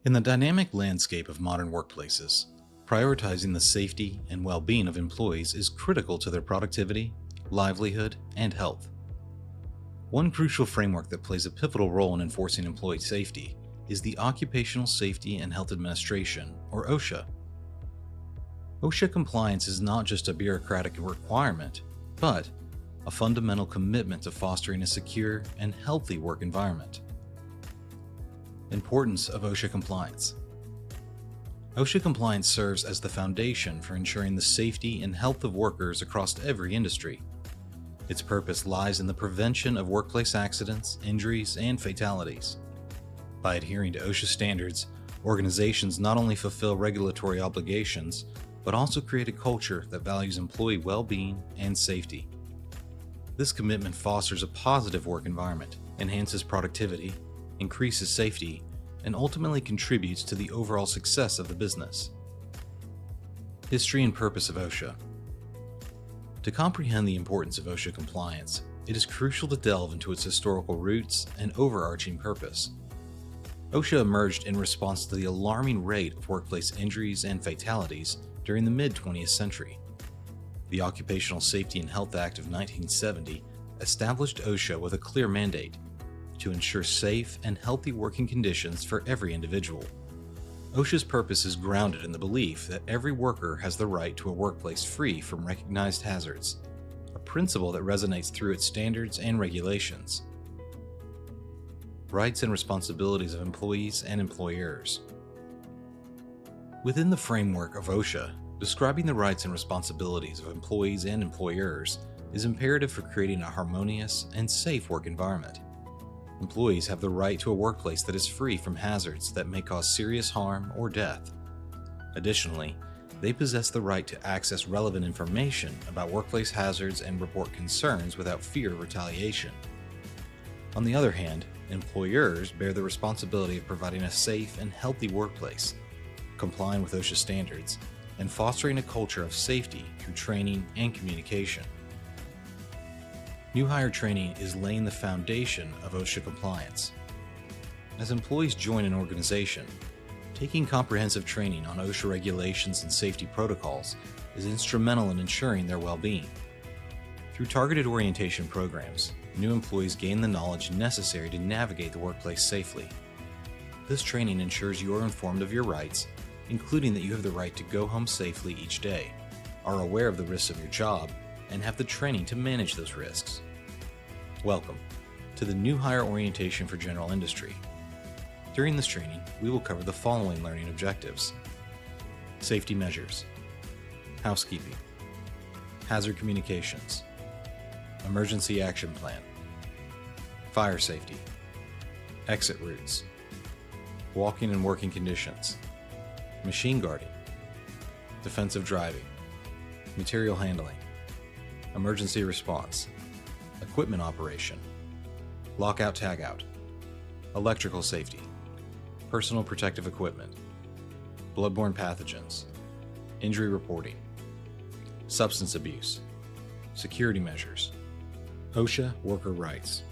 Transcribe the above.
In the dynamic landscape of modern workplaces, prioritizing the safety and well-being of employees is critical to their productivity, livelihood, and health. One crucial framework that plays a pivotal role in enforcing employee safety is the Occupational Safety and Health Administration, or OSHA. OSHA compliance is not just a bureaucratic requirement, but a fundamental commitment to fostering a secure and healthy work environment. Importance of OSHA compliance. OSHA compliance serves as the foundation for ensuring the safety and health of workers across every industry. Its purpose lies in the prevention of workplace accidents, injuries, and fatalities. By adhering to OSHA standards, organizations not only fulfill regulatory obligations, but also create a culture that values employee well-being and safety. This commitment fosters a positive work environment, enhances productivity, increases safety, and ultimately contributes to the overall success of the business. History and purpose of OSHA. To comprehend the importance of OSHA compliance, it is crucial to delve into its historical roots and overarching purpose. OSHA emerged in response to the alarming rate of workplace injuries and fatalities during the mid-20th century. The Occupational Safety and Health Act of 1970 established OSHA with a clear mandate: to ensure safe and healthy working conditions for every individual. OSHA's purpose is grounded in the belief that every worker has the right to a workplace free from recognized hazards, a principle that resonates through its standards and regulations. Rights and responsibilities of employees and employers. Within the framework of OSHA, describing the rights and responsibilities of employees and employers is imperative for creating a harmonious and safe work environment. Employees have the right to a workplace that is free from hazards that may cause serious harm or death. Additionally, they possess the right to access relevant information about workplace hazards and report concerns without fear of retaliation. On the other hand, employers bear the responsibility of providing a safe and healthy workplace, complying with OSHA standards, and fostering a culture of safety through training and communication. New hire training is laying the foundation of OSHA compliance. As employees join an organization, taking comprehensive training on OSHA regulations and safety protocols is instrumental in ensuring their well-being. Through targeted orientation programs, new employees gain the knowledge necessary to navigate the workplace safely. This training ensures you are informed of your rights, including that you have the right to go home safely each day, are aware of the risks of your job, and have the training to manage those risks. Welcome to the New Hire Orientation for General Industry. During this training, we will cover the following learning objectives: safety measures, housekeeping, hazard communications, emergency action plan, fire safety, exit routes, walking and working conditions, machine guarding, defensive driving, material handling, emergency response, equipment operation, lockout tagout, electrical safety, personal protective equipment, bloodborne pathogens, injury reporting, substance abuse, security measures, OSHA worker rights.